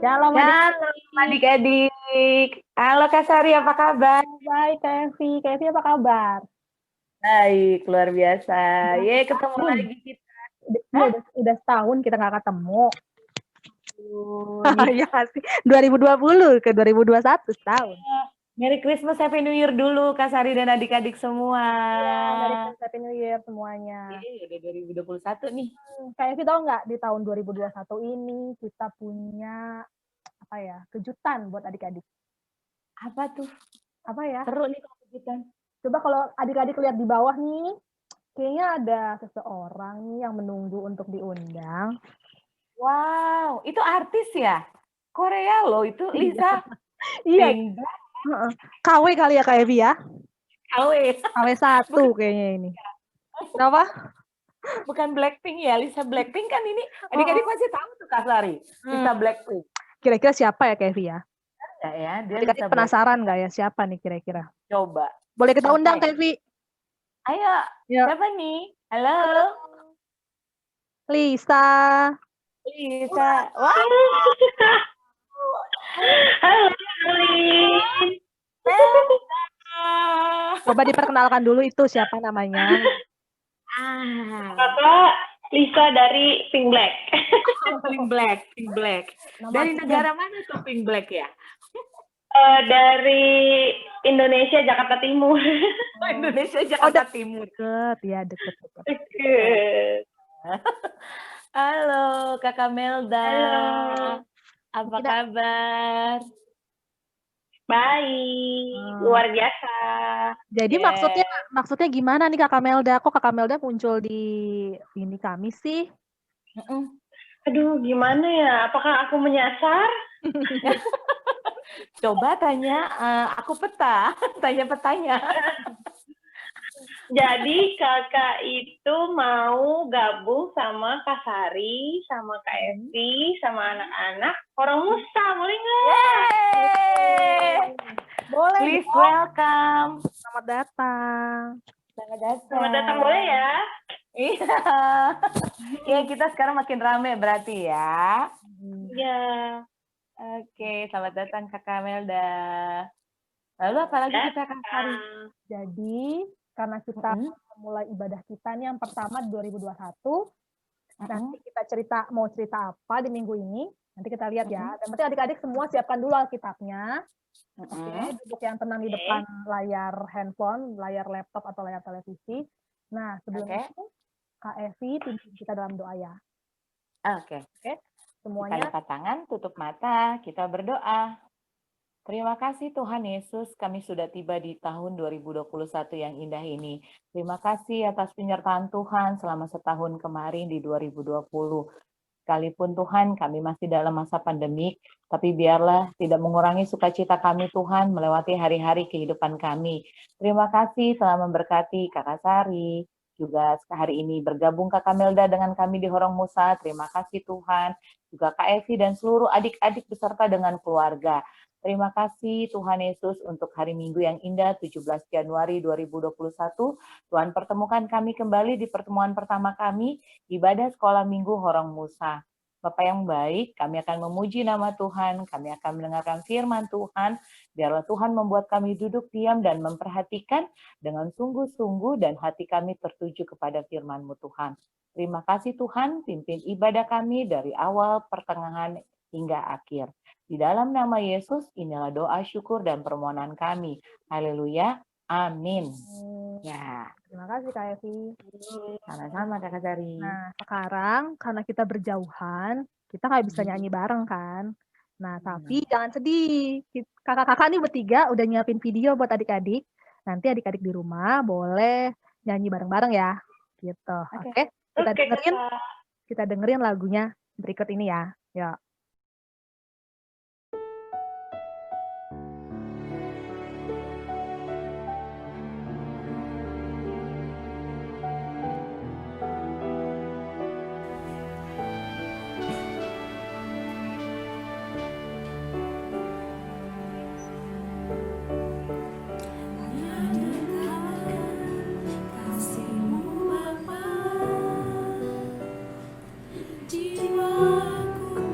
Shalom Halo adik-adik. adik-adik. Halo Kak Sari, apa kabar? Baik, Kak Evi. Kak Evi apa kabar? Baik, luar biasa. Udah Ye, ketemu setahun. lagi kita. Iya, Hah? udah setahun kita nggak ketemu. Nih, Iya nggak sih? 2020 ke 2021 setahun. Merry Christmas, Happy New Year dulu Kak Sari dan adik-adik semua. Iya, Merry Christmas, Happy New Year semuanya. Ye, udah 2021 nih. Kak Evi tahu nggak di tahun 2021 ini kita punya apa ya, kejutan buat adik-adik. Apa tuh? Apa ya? Seru nih kalau kejutan. Coba kalau adik-adik lihat di bawah nih, kayaknya ada seseorang nih yang menunggu untuk diundang. Wow, itu artis ya? Korea loh, itu Lisa. Iya. Blackpink. KW kali ya Kak Evi ya? KW. KW1 Bukan, kayaknya ini. Kenapa? bukan Blackpink ya, Lisa Blackpink kan ini. Adik-adik pasti tahu tuh Kak Sari. Lisa Blackpink. Kira-kira siapa ya Kak Evi ya? Enggak ya, dia Adik-adik Lisa penasaran nggak ya siapa nih kira-kira? Coba. Boleh kita Siapa undang ya? Kak Evi? Ayo, Ya. siapa nih? Halo, Lisa. Lisa. Wah, Halo, Alin. Coba diperkenalkan dulu itu siapa namanya. Kakak Lisa dari Pink Black. Pink Black, Pink Black. Dari negara mana tuh Pink Black ya? Dari Indonesia, Jakarta Timur. Indonesia, Jakarta Timur. Deket, ya deket. Deket. Halo, Kakak Melda. Halo. Apa kabar? Baik, luar biasa. Jadi maksudnya gimana nih Kakak Melda? Kok Kakak Melda muncul di ini kami sih? Aduh, gimana ya? Apakah aku menyasar? Coba tanya, aku peta, tanya petanya. Jadi kakak itu mau gabung sama Kak Sari, sama Kak Evi, sama anak-anak Orang Musa, boleh nggak? Boleh. Please welcome. Selamat datang. Selamat datang, boleh ya? Iya. Ya, kita sekarang makin rame berarti ya. Iya. Oke, selamat datang Kakak Melda. Lalu apalagi kita Kak Sari? Jadi, karena kita mulai ibadah kita nih yang pertama di 2021, nanti kita mau cerita apa di minggu ini, nanti kita lihat ya. Dan berarti adik-adik semua siapkan dulu Alkitabnya. Oke, duduk yang tenang di depan layar handphone, layar laptop atau layar televisi. Nah, sebelum itu, Kak Evi pimpin kita dalam doa ya. Oke. Semuanya. Kita lipat tangan, tutup mata, kita berdoa. Terima kasih Tuhan Yesus, kami sudah tiba di tahun 2021 yang indah ini. Terima kasih atas penyertaan Tuhan selama setahun kemarin di 2020. Sekalipun Tuhan kami masih dalam masa pandemik, tapi biarlah tidak mengurangi sukacita kami Tuhan melewati hari-hari kehidupan kami. Terima kasih telah memberkati Kakak Sari, juga hari ini bergabung Kakak Melda dengan kami di Horong Musa. Terima kasih Tuhan, juga Kak Evi dan seluruh adik-adik beserta dengan keluarga. Terima kasih Tuhan Yesus untuk hari Minggu yang indah 17 Januari 2021. Tuhan pertemukan kami kembali di pertemuan pertama kami, ibadah sekolah Minggu Horong Musa. Bapak yang baik, kami akan memuji nama Tuhan, kami akan mendengarkan firman Tuhan, biarlah Tuhan membuat kami duduk diam dan memperhatikan dengan sungguh-sungguh dan hati kami tertuju kepada firman-Mu Tuhan. Terima kasih Tuhan, pimpin ibadah kami dari awal, pertengahan, hingga akhir. Di dalam nama Yesus, inilah doa syukur dan permohonan kami. Haleluya. Amin. Ya. Terima kasih Kak Evi. Sama-sama Kakak Sari. Nah, sekarang karena kita berjauhan, kita nggak bisa nyanyi bareng kan. Nah, tapi jangan sedih. Kakak-kakak nih bertiga udah nyiapin video buat adik-adik. Nanti adik-adik di rumah boleh nyanyi bareng-bareng ya. Gitu. Oke. Kita dengerin lagunya berikut ini ya. Yuk. Jiwaku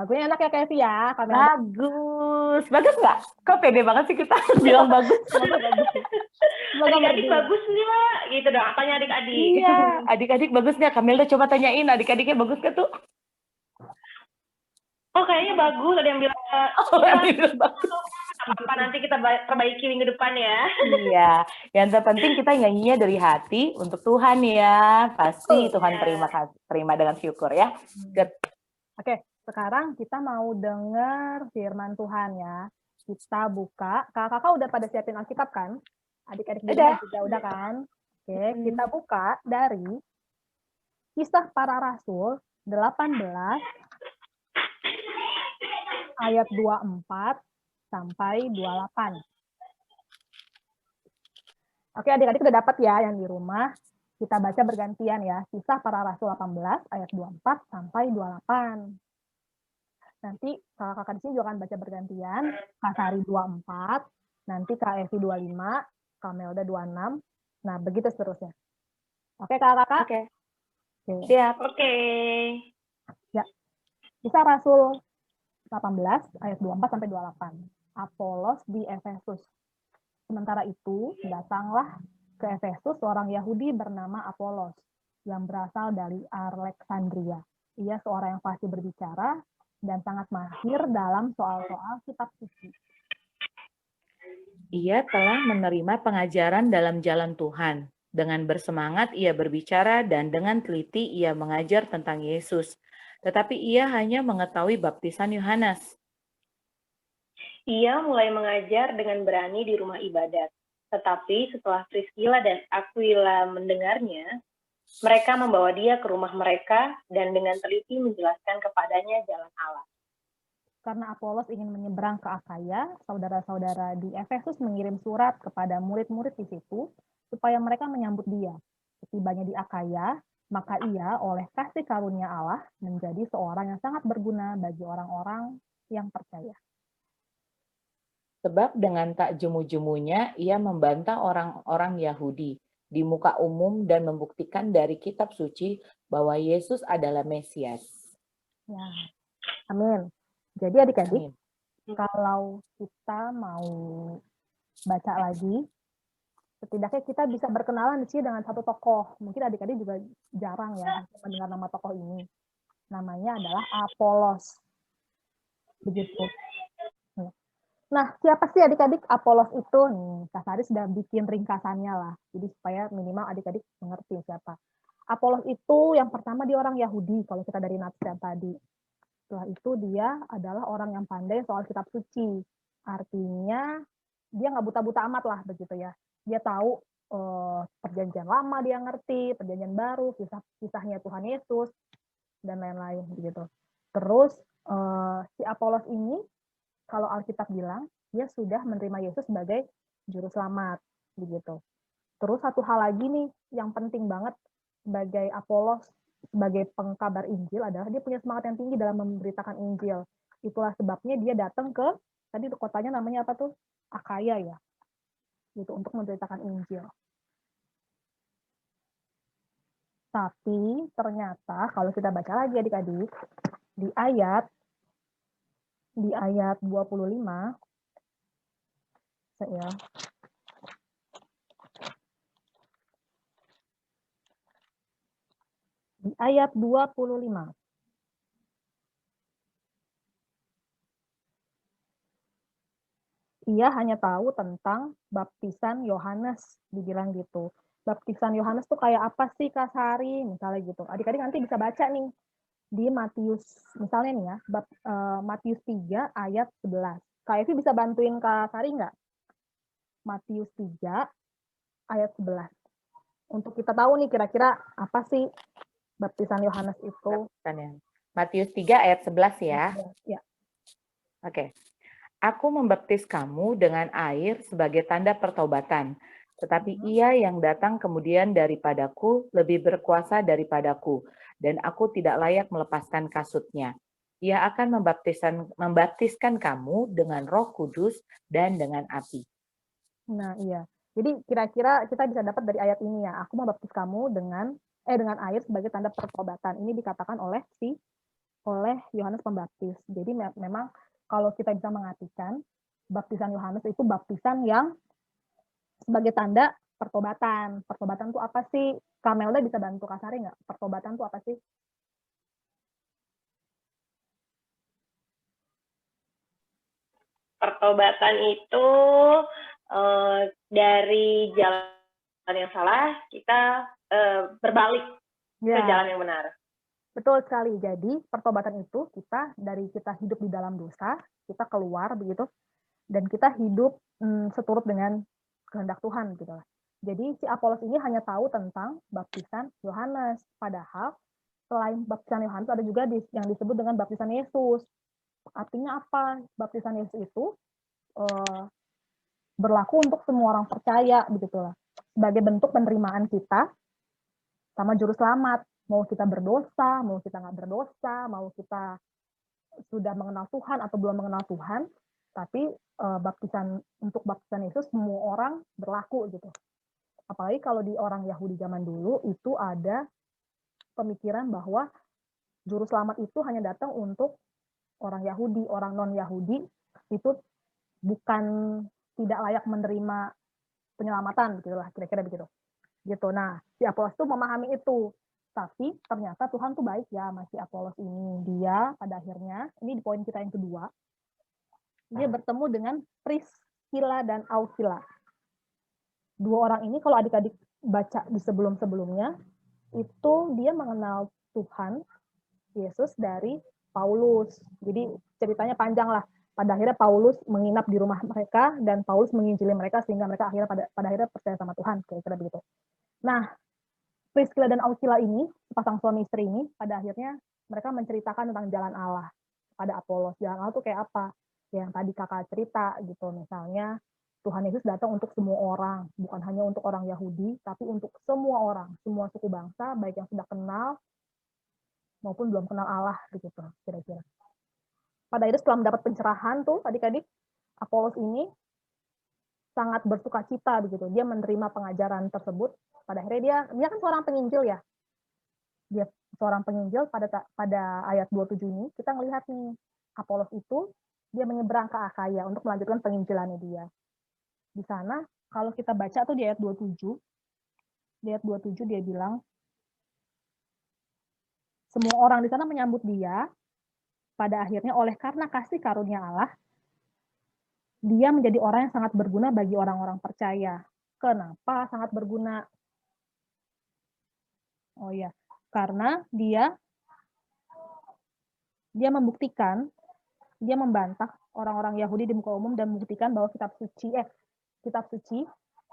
Lagunya enak ya Kak Evi ya, Kamel. Bagus. Bagus nggak? Kok pede banget sih kita bilang bagus? Semoga bagus. Semoga Adik-adik merdu. bagus nih, Pak. Gitu dong, apanya adik-adik? Iya, adik-adik bagus nggak? Kamilda coba tanyain adik-adiknya bagus nggak tuh? Oh, kayaknya bagus. Ada yang bilang, Oh, adik bagus. apa nanti kita perbaiki minggu depan ya. Iya, yang terpenting kita nyanyinya dari hati untuk Tuhan ya. Pasti Tuhan terima dengan syukur ya. Good. Oke, sekarang kita mau dengar firman Tuhan ya. Kita buka. Kakak-kakak udah pada siapin Alkitab kan? Adik-adik juga udah kan? Oke, kita buka dari Kisah Para Rasul 18 ayat 24 sampai 28. Oke, adik-adik udah dapat ya yang di rumah. Kita baca bergantian ya. Kisah Para Rasul 18 ayat 24 sampai 28. Nanti kakak-kakak di sini juga akan baca bergantian. Kak Sari 24, nanti Kak Evi 25, Kak Melda 26. Nah, begitu seterusnya. Oke, kakak-kakak? Oke. Oke. Siap. Oke. Ya. Kisah Rasul 18 ayat 24 sampai 28. Apolos di Efesus. Sementara itu, datanglah ke Efesus seorang Yahudi bernama Apolos yang berasal dari Alexandria. Ia seorang yang fasih berbicara dan sangat mahir dalam soal-soal kitab suci. Ia telah menerima pengajaran dalam jalan Tuhan. Dengan bersemangat ia berbicara dan dengan teliti ia mengajar tentang Yesus. Tetapi ia hanya mengetahui baptisan Yohanes. Ia mulai mengajar dengan berani di rumah ibadat. Tetapi setelah Priscilla dan Aquila mendengarnya, mereka membawa dia ke rumah mereka dan dengan teliti menjelaskan kepadanya jalan Allah. Karena Apolos ingin menyeberang ke Akaya, saudara-saudara di Efesus mengirim surat kepada murid-murid di situ supaya mereka menyambut dia. Setibanya di Akaya, maka ia oleh kasih karunia Allah menjadi seorang yang sangat berguna bagi orang-orang yang percaya. Sebab dengan tak jemu-jemunya ia membantah orang-orang Yahudi di muka umum dan membuktikan dari kitab suci bahwa Yesus adalah Mesias. Ya, amin. Jadi adik-adik, Amin. kalau kita mau baca lagi, setidaknya kita bisa berkenalan di sini dengan satu tokoh. Mungkin adik-adik juga jarang ya mendengar nama tokoh ini. Namanya adalah Apolos. Begitu. Nah, siapa sih adik-adik Apolos itu? Nih, Kak Sari sudah bikin ringkasannya lah. Jadi supaya minimal adik-adik mengerti siapa. Apolos itu yang pertama dia orang Yahudi, kalau kita dari nasihat tadi. Setelah itu dia adalah orang yang pandai soal kitab suci. Artinya dia nggak buta-buta amat lah begitu ya. Dia tahu perjanjian lama dia ngerti, perjanjian baru, kisah-kisahnya Tuhan Yesus, dan lain-lain begitu. Terus si Apolos ini, kalau Alkitab bilang, dia sudah menerima Yesus sebagai juru selamat begitu. Terus satu hal lagi nih yang penting banget sebagai Apolos, sebagai pengkabar Injil adalah dia punya semangat yang tinggi dalam memberitakan Injil. Itulah sebabnya dia datang ke, tadi kotanya namanya apa tuh? Akaya ya. Gitu, untuk memberitakan Injil. Tapi ternyata kalau kita baca lagi adik-adik, di ayat 25, ya, di ayat 25. Ia hanya tahu tentang baptisan Yohanes, dibilang gitu. Baptisan Yohanes tuh kayak apa sih Kak Sari? Misalnya gitu. Adik-adik nanti bisa baca nih di Matius, misalnya nih ya, Matius 3 ayat 11. Kak Evi bisa bantuin Kak Sari nggak? Matius 3 ayat 11. Untuk kita tahu nih kira-kira apa sih baptisan Yohanes itu. Matius 3 ayat 11 ya. Ya. Oke. Aku membaptis kamu dengan air sebagai tanda pertobatan. Tetapi ia yang datang kemudian daripadaku lebih berkuasa daripadaku. Dan aku tidak layak melepaskan kasutnya. Ia akan membaptiskan kamu dengan Roh Kudus dan dengan api. Nah, iya. Jadi kira-kira kita bisa dapat dari ayat ini ya. Aku membaptis kamu dengan air sebagai tanda pertobatan. Ini dikatakan oleh si oleh Yohanes Pembaptis. Jadi memang kalau kita bisa mengartikan, baptisan Yohanes itu baptisan yang sebagai tanda pertobatan. Pertobatan itu apa sih? Kamelda bisa bantu kasari nggak? Pertobatan itu apa sih? Pertobatan itu dari jalan yang salah kita berbalik ke jalan yang benar. Betul sekali. Jadi pertobatan itu kita hidup di dalam dosa, kita keluar begitu, dan kita hidup seturut dengan kehendak Tuhan gitu lah. Jadi si Apolos ini hanya tahu tentang baptisan Yohanes, padahal selain baptisan Yohanes ada juga yang disebut dengan baptisan Yesus. Artinya apa? Baptisan Yesus itu berlaku untuk semua orang percaya begitulah. Sebagai bentuk penerimaan kita sama juru selamat. Mau kita berdosa, mau kita nggak berdosa, mau kita sudah mengenal Tuhan atau belum mengenal Tuhan, tapi untuk baptisan Yesus semua orang berlaku gitu. Apalagi kalau di orang Yahudi zaman dulu itu ada pemikiran bahwa juru selamat itu hanya datang untuk orang Yahudi, orang non-Yahudi itu bukan tidak layak menerima penyelamatan gitu lah, kira-kira begitu. Gitu. Nah, si Apolos itu memahami itu. Tapi ternyata Tuhan tuh baik ya sama si Apolos ini. Dia pada akhirnya, ini di poin kita yang kedua, dia bertemu dengan Priscilla dan Aquila. Dua orang ini kalau adik-adik baca di sebelum-sebelumnya, itu dia mengenal Tuhan Yesus dari Paulus. Jadi ceritanya panjang lah. Pada akhirnya Paulus menginap di rumah mereka dan Paulus menginjili mereka sehingga mereka akhirnya pada akhirnya percaya sama Tuhan, kira-kira begitu. Nah, Priscilla dan Aquila ini, sepasang suami istri ini, pada akhirnya mereka menceritakan tentang jalan Allah pada Apolos. Jalan Allah itu kayak apa? Yang tadi kakak cerita gitu, misalnya Tuhan Yesus datang untuk semua orang, bukan hanya untuk orang Yahudi, tapi untuk semua orang, semua suku bangsa, baik yang sudah kenal maupun belum kenal Allah, begitu kira-kira. Pada akhirnya setelah mendapat pencerahan tuh, adik-adik, Apolos ini sangat bersuka cita begitu. Dia menerima pengajaran tersebut. Pada akhirnya dia kan seorang penginjil ya. Dia seorang penginjil pada ayat 27 ini kita melihat nih Apolos itu dia menyeberang ke Akhaya untuk melanjutkan penginjilannya dia. Di sana kalau kita baca tuh di ayat 27 dia bilang semua orang di sana menyambut dia. Pada akhirnya oleh karena kasih karunia Allah dia menjadi orang yang sangat berguna bagi orang-orang percaya. Kenapa sangat berguna? Oh ya, karena dia membuktikan, dia membantah orang-orang Yahudi di muka umum dan membuktikan bahwa kitab suci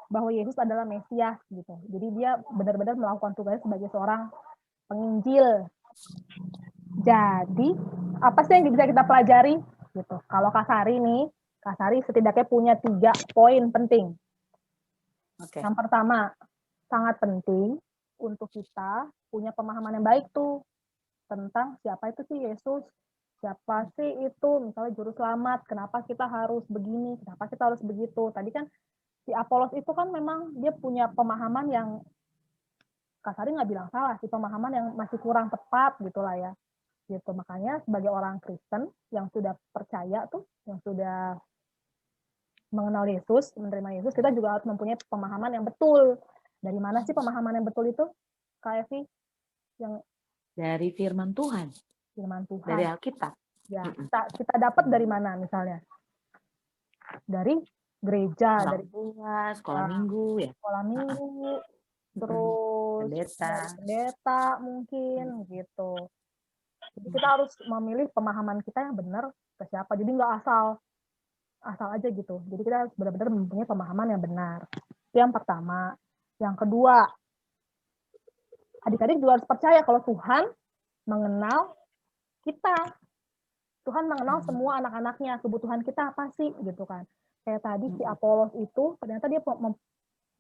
bahwa Yesus adalah Mesias gitu. Jadi dia benar-benar melakukan tugasnya sebagai seorang penginjil. Jadi apa sih yang bisa kita pelajari gitu? Kalau Kasari setidaknya punya 3 poin penting. Okay. Yang pertama, sangat penting untuk kita punya pemahaman yang baik tuh tentang siapa itu sih Yesus, siapa sih itu misalnya juru selamat, kenapa kita harus begini, kenapa kita harus begitu. Tadi kan si Apolos itu kan memang dia punya pemahaman yang Kasari nggak bilang salah, sih pemahaman yang masih kurang tepat gitulah ya. Gitu. Makanya sebagai orang Kristen yang sudah percaya tuh, yang sudah mengenal Yesus, menerima Yesus, kita juga harus mempunyai pemahaman yang betul. Dari mana sih pemahaman yang betul itu, Kak Evi? Yang dari firman Tuhan. Firman Tuhan. Dari Alkitab. Ya, kita dapat dari mana misalnya? Dari gereja, dari sekolah minggu ya. Sekolah minggu, terus pendeta mungkin gitu. Jadi kita harus memilih pemahaman kita yang benar ke siapa. Jadi nggak asal aja gitu. Jadi kita harus benar-benar mempunyai pemahaman yang benar. Itu yang pertama. Yang kedua, adik-adik juga harus percaya kalau Tuhan mengenal kita. Tuhan mengenal semua anak-anaknya, kebutuhan kita apa sih gitu kan. Kayak tadi si Apolos itu ternyata dia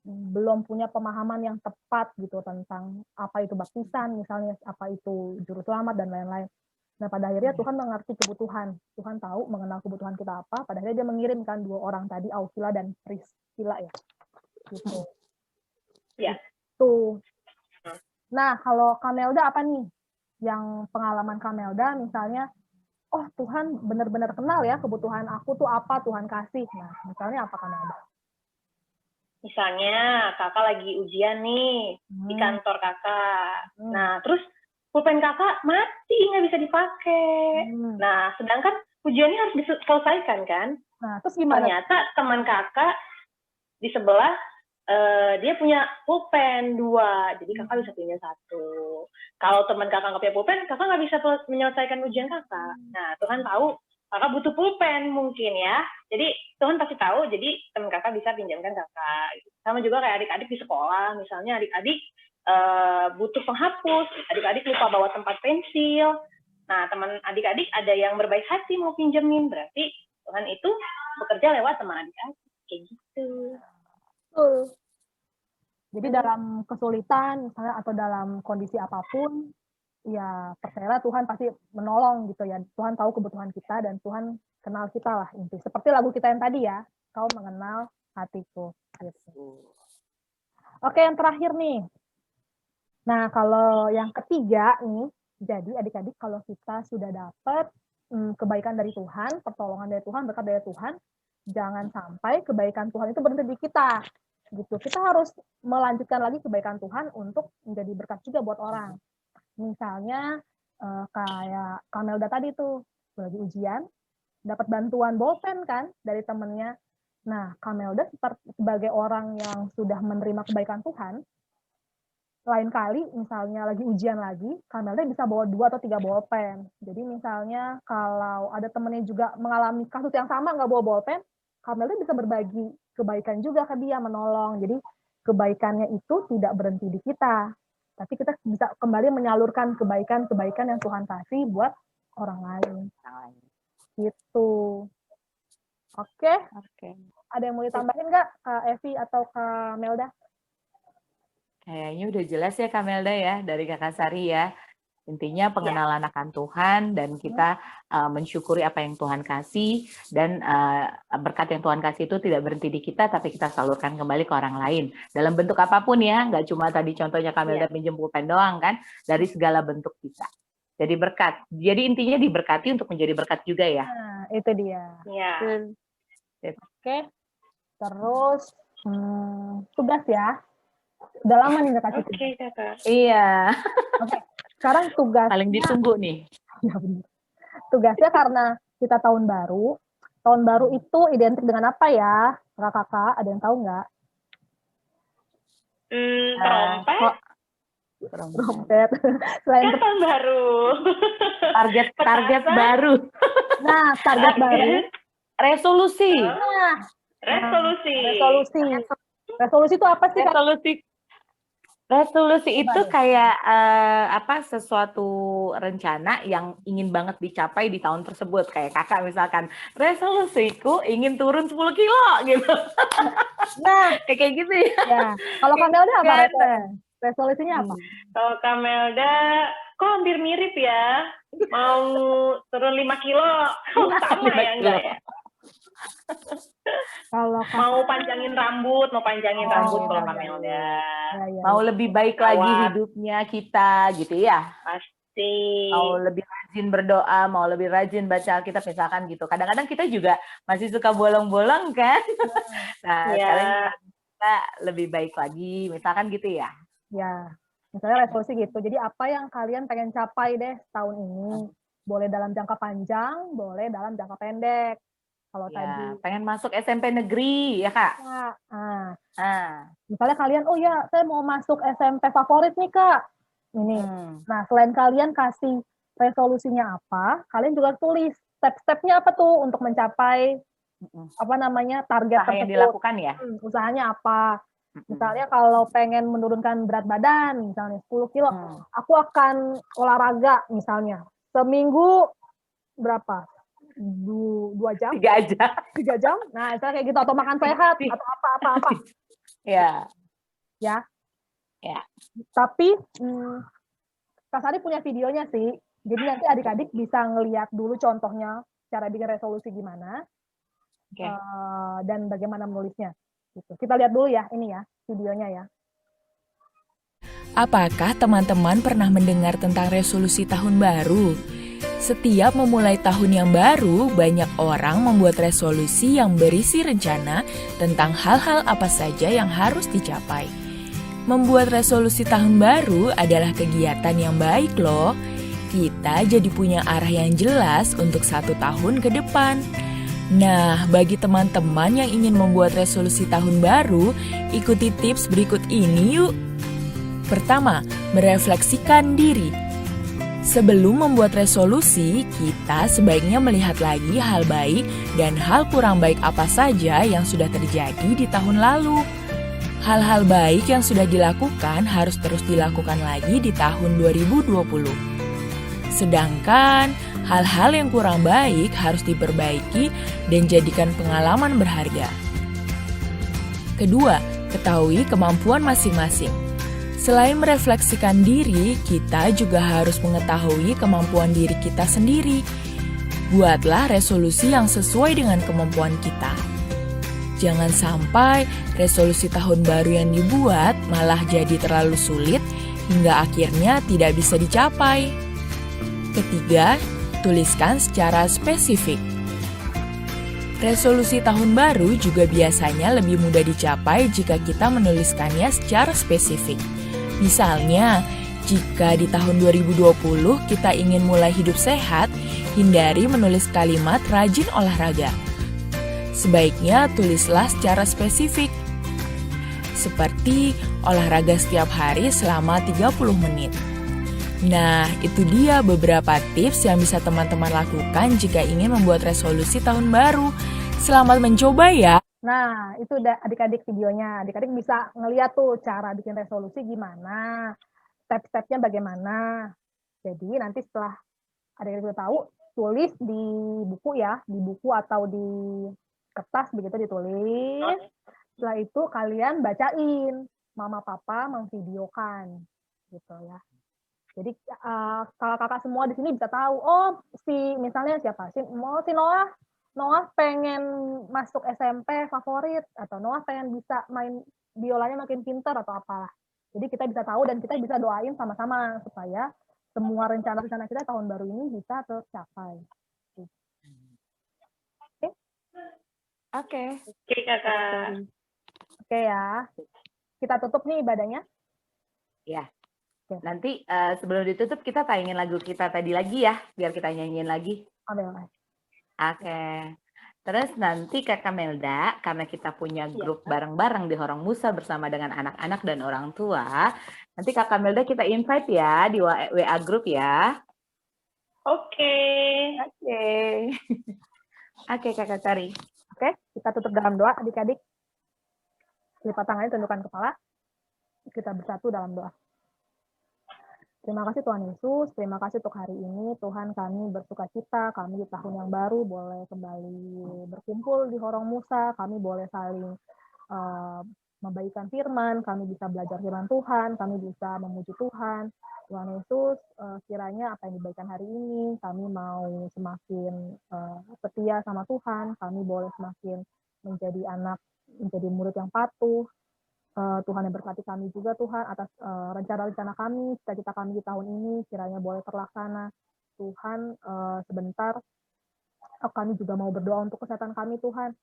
belum punya pemahaman yang tepat gitu tentang apa itu baptisan, misalnya apa itu juru selamat dan lain-lain. Nah, pada akhirnya Tuhan mengerti kebutuhan. Tuhan tahu mengenal kebutuhan kita apa. Pada akhirnya dia mengirimkan 2 orang tadi, Aquila dan Priscilla ya. Gitu. Ya. Itu. Nah, kalau Kamelda apa nih yang pengalaman Kamelda misalnya, oh Tuhan benar-benar kenal ya kebutuhan aku tuh apa Tuhan kasih. Nah, misalnya apa Kamelda? Misalnya kakak lagi ujian nih di kantor kakak. Nah, terus pulpen kakak mati, nggak bisa dipakai. Nah, sedangkan ujiannya harus diselesaikan kan? Nah, terus gimana? Ternyata teman kakak di sebelah dia punya pulpen 2, jadi kakak bisa punya 1. Kalau teman kakak nggak punya pulpen, kakak nggak bisa menyelesaikan ujian kakak. Nah, Tuhan tahu kakak butuh pulpen mungkin ya. Jadi Tuhan pasti tahu, jadi teman kakak bisa pinjamkan kakak. Sama juga kayak adik-adik di sekolah, misalnya adik-adik butuh penghapus, adik-adik lupa bawa tempat pensil. Nah, teman adik-adik ada yang berbaik hati mau pinjemin, berarti Tuhan itu bekerja lewat teman adik-adik, kayak gitu. Jadi dalam kesulitan misalnya atau dalam kondisi apapun, ya percayalah Tuhan pasti menolong gitu ya. Tuhan tahu kebutuhan kita dan Tuhan kenal kita lah inti. Seperti lagu kita yang tadi ya, Kau mengenal hatiku. Gitu. Oke, yang terakhir nih. Nah, kalau yang ketiga nih, jadi adik-adik kalau kita sudah dapat kebaikan dari Tuhan, pertolongan dari Tuhan, berkat dari Tuhan, jangan sampai kebaikan Tuhan itu berhenti di kita. Gitu. Kita harus melanjutkan lagi kebaikan Tuhan untuk menjadi berkat juga buat orang. Misalnya kayak Kamelda tadi tuh lagi ujian, dapat bantuan bolpen kan dari temennya. Nah, Kamelda sebagai orang yang sudah menerima kebaikan Tuhan, lain kali misalnya lagi ujian lagi, Kamelda bisa bawa 2 atau 3 bolpen. Jadi misalnya kalau ada temennya juga mengalami kasus yang sama nggak bawa bolpen, Kamelda bisa berbagi kebaikan juga ke dia, menolong. Jadi kebaikannya itu tidak berhenti di kita, tapi kita bisa kembali menyalurkan kebaikan-kebaikan yang Tuhan kasih buat orang lain. Gitu. Oke. Ada yang mau ditambahin nggak, Kak Evi atau Kak Melda? Kayaknya udah jelas ya Kak Melda ya, dari Kakak Sari ya. Intinya pengenalan akan Tuhan dan kita mensyukuri apa yang Tuhan kasih, dan berkat yang Tuhan kasih itu tidak berhenti di kita, tapi kita salurkan kembali ke orang lain. Dalam bentuk apapun ya, nggak cuma tadi contohnya Kamelda pinjem pulpen doang kan, dari segala bentuk kita. Jadi berkat. Jadi intinya diberkati untuk menjadi berkat juga ya. Nah, itu dia. Iya. Oke. Terus tugas ya. Udah lama nih nggak kasih tugas. Oke, Kakak. Iya. Oke. Sekarang tugasnya paling ditunggu nih. Ya benar. Tugasnya karena kita tahun baru. Tahun baru itu identik dengan apa ya? Kakak-kakak, ada yang tahu nggak? Trompet. Trompet. Selain Kan tahun baru. Target baru. Nah, target baru. Resolusi. Resolusi itu apa sih? Resolusi itu kayak sesuatu rencana yang ingin banget dicapai di tahun tersebut. Kayak kakak misalkan, resolusiku ingin turun 10 kilo gitu. Nah, kayak gitu ya. Kalau Kamelda apa resolusinya apa? Kalau Kamelda, kok hampir mirip ya. Mau turun 5 kilo. Sama ya enggak ya? Mau panjangin rambut kalau Kamelda. Mau lebih baik lagi hidupnya kita gitu ya. Pasti. Mau lebih rajin berdoa, mau lebih rajin baca Alkitab misalkan gitu. Kadang-kadang kita juga masih suka bolong-bolong kan. Nah, sekarang kita lebih baik lagi misalkan gitu ya. Ya. Misalnya resolusi gitu. Jadi apa yang kalian pengen capai deh tahun ini? Boleh dalam jangka panjang, boleh dalam jangka pendek. Kalau tadi pengen masuk SMP negeri ya Kak. Misalnya kalian, oh ya saya mau masuk SMP favorit nih Kak. Ini. Nah selain kalian kasih resolusinya apa, kalian juga tulis step-stepnya apa tuh untuk mencapai target usaha yang dilakukan ya. Usahanya apa? Misalnya kalau pengen menurunkan berat badan, misalnya 10 kilo, aku akan olahraga misalnya seminggu berapa? 2 jam? 3 jam? Nah, misalnya kayak gitu, atau makan sehat, atau apa-apa. Ya. Tapi, Kak Sari punya videonya sih, jadi nanti adik-adik bisa ngeliat dulu contohnya, cara bikin resolusi gimana, dan bagaimana menulisnya. Gitu. Kita lihat dulu ya, ini ya, videonya ya. Apakah teman-teman pernah mendengar tentang resolusi tahun baru? Setiap memulai tahun yang baru, banyak orang membuat resolusi yang berisi rencana tentang hal-hal apa saja yang harus dicapai. Membuat resolusi tahun baru adalah kegiatan yang baik loh. Kita jadi punya arah yang jelas untuk 1 tahun ke depan. Nah, bagi teman-teman yang ingin membuat resolusi tahun baru, ikuti tips berikut ini yuk. Pertama, merefleksikan diri. Sebelum membuat resolusi, kita sebaiknya melihat lagi hal baik dan hal kurang baik apa saja yang sudah terjadi di tahun lalu. Hal-hal baik yang sudah dilakukan harus terus dilakukan lagi di tahun 2020. Sedangkan hal-hal yang kurang baik harus diperbaiki dan jadikan pengalaman berharga. Kedua, ketahui kemampuan masing-masing. Selain merefleksikan diri, kita juga harus mengetahui kemampuan diri kita sendiri. Buatlah resolusi yang sesuai dengan kemampuan kita. Jangan sampai resolusi tahun baru yang dibuat malah jadi terlalu sulit hingga akhirnya tidak bisa dicapai. Ketiga, tuliskan secara spesifik. Resolusi tahun baru juga biasanya lebih mudah dicapai jika kita menuliskannya secara spesifik. Misalnya, jika di tahun 2020 kita ingin mulai hidup sehat, hindari menulis kalimat rajin olahraga. Sebaiknya tulislah secara spesifik, seperti olahraga setiap hari selama 30 menit. Nah, itu dia beberapa tips yang bisa teman-teman lakukan jika ingin membuat resolusi tahun baru. Selamat mencoba ya! Nah, itu udah adik-adik videonya. Adik-adik bisa ngeliat tuh cara bikin resolusi gimana, step-stepnya bagaimana. Jadi nanti setelah adik-adik udah tahu, tulis di buku ya, di buku atau di kertas begitu ditulis. Setelah itu kalian bacain, mama papa memvideokan gitu ya. Jadi kakak-kakak semua di sini bisa tahu, oh misalnya siapa sih? Si Noah pengen masuk SMP favorit, atau Noah pengen bisa main biolanya makin pintar atau apalah. Jadi kita bisa tahu dan kita bisa doain sama-sama supaya semua rencana-rencana kita tahun baru ini bisa tercapai. Oke. Oke, Kakak. Oke ya. Kita tutup nih ibadahnya. Ya. Nanti sebelum ditutup kita tayangin lagu kita tadi lagi ya, biar kita nyanyiin lagi. Oke. Terus nanti Kakak Melda, karena kita punya grup bareng-bareng di Horong Musa bersama dengan anak-anak dan orang tua, nanti Kakak Melda kita invite ya di WA grup ya. Oke. Oke, Kakak Kari. Oke, kita tutup dalam doa adik-adik. Lipat tangannya, tundukkan kepala. Kita bersatu dalam doa. Terima kasih Tuhan Yesus, terima kasih untuk hari ini. Tuhan, kami bersuka cita, kami di tahun yang baru boleh kembali berkumpul di Horong Musa, kami boleh saling membagikan firman, kami bisa belajar firman Tuhan, kami bisa memuji Tuhan. Tuhan Yesus, kiranya apa yang dibagikan hari ini, kami mau semakin setia sama Tuhan, kami boleh semakin menjadi anak, menjadi murid yang patuh. Tuhan yang berkati kami juga Tuhan atas rencana-rencana kami, cita-cita kami di tahun ini kiranya boleh terlaksana. Tuhan, sebentar kami juga mau berdoa untuk kesehatan kami Tuhan,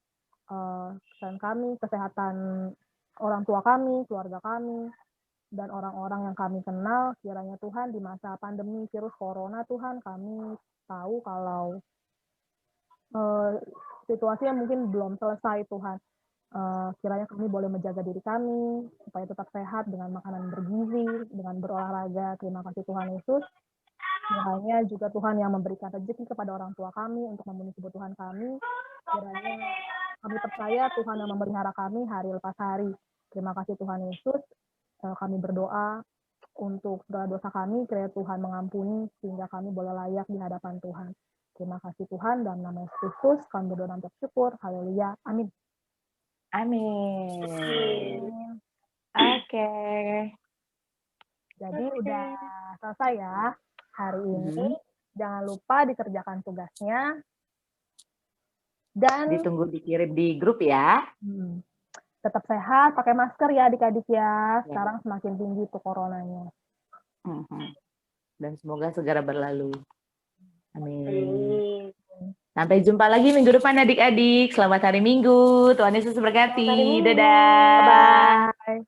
kesehatan kami, kesehatan orang tua kami, keluarga kami, dan orang-orang yang kami kenal. Kiranya Tuhan di masa pandemi virus corona Tuhan, kami tahu kalau situasinya mungkin belum selesai Tuhan. Kiranya kami boleh menjaga diri kami supaya tetap sehat dengan makanan bergizi, dengan berolahraga. Terima kasih Tuhan Yesus. Kiranya juga Tuhan yang memberikan rezeki kepada orang tua kami untuk memenuhi kebutuhan kami. Kiranya kami percaya Tuhan yang memelihara kami hari lepas hari. Terima kasih Tuhan Yesus. Kami berdoa untuk segala dosa kami, kiranya Tuhan mengampuni sehingga kami boleh layak di hadapan Tuhan. Terima kasih Tuhan, dalam nama Yesus Kristus kami berdoa dan bersyukur. Haleluya. Amin. Amin. Oke. Jadi udah selesai ya hari ini. Jangan lupa dikerjakan tugasnya. Dan ditunggu dikirim di grup ya. tetap sehat, pakai masker ya adik-adik ya. Sekarang semakin tinggi tuh coronanya. Dan semoga segera berlalu. Amin. Amin. Sampai jumpa lagi minggu depan adik-adik. Selamat hari Minggu. Tuhan Yesus berkati. Selamat hari Minggu. Dadah. Bye.